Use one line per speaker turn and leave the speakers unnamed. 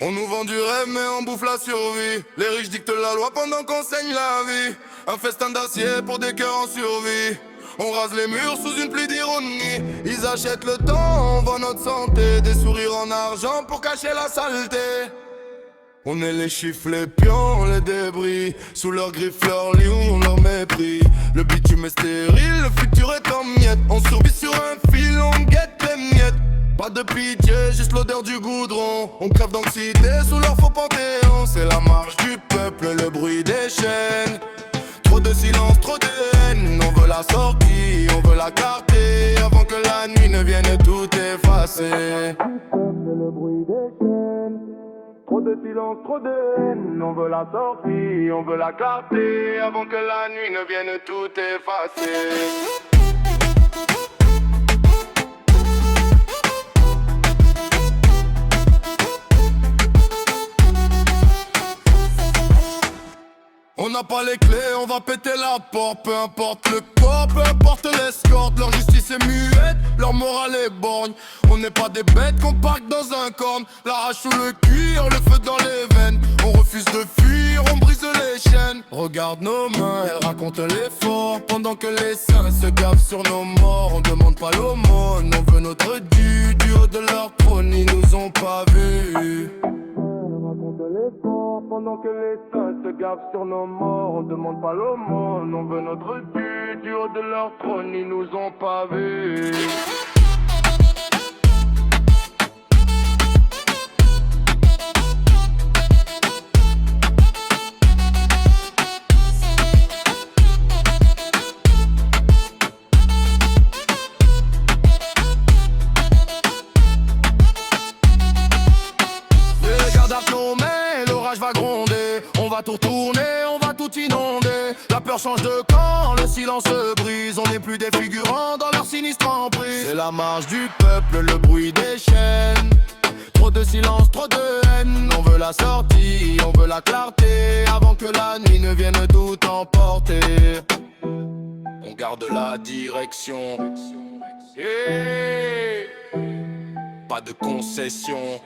On nous vend du rêve mais on bouffe la survie. Les riches dictent la loi pendant qu'on saigne la vie. Un festin d'acier pour des cœurs en survie. On rase les murs sous une pluie d'ironie. Ils achètent le temps, on vend notre santé. Des sourires en argent pour cacher la saleté. On est les chiffres, les pions, les débris. Sous leurs griffes, leurs lions, leur mépris. Le bitume est stérile, le futur est en miettes. On survit sur un fil, on guette les miettes. Pas de pitié, juste l'odeur du goudron. On crève d'anxiété sous leur faux panthéon. C'est la marche du peuple, le bruit des chaînes. Trop de silence, trop de haine. On veut la sortie, on veut la clarté. Avant que la nuit ne vienne tout effacer. Le bruit des chaînes. Trop de silence, trop de haine. On veut la sortie, on veut la clarté. Avant que la nuit ne vienne tout effacer. On n'a pas les clés, on va péter la porte. Peu importe le corps, peu importe l'escorte. Leur justice est muette, leur morale est borgne. On n'est pas des bêtes qu'on parque dans un corne. La rage sous le cuir, le feu dans les veines. On refuse de fuir, on brise les chaînes. Regarde nos mains, elles racontent l'effort. Pendant que les saints se gavent sur nos morts. On demande pas l'aumône, on veut notre dû. Du haut de leur trône, ils nous ont pas vus. Pendant que les saints se gavent sur nos morts, on demande pas l'aumône, on veut notre dû. Du haut de leur trône, ils nous ont pas vus. Les gardes à plomber, l'orage va gronder. On va tout retourner, on va tout inonder. La peur change de camp, le silence se brise. On n'est plus des figurants dans leur sinistre emprise. C'est la marche du peuple, le bruit des chaînes. Trop de silence, trop de haine. On veut la sortie, on veut la clarté. Avant que la nuit ne vienne tout emporter. On garde la direction. Pas de concession.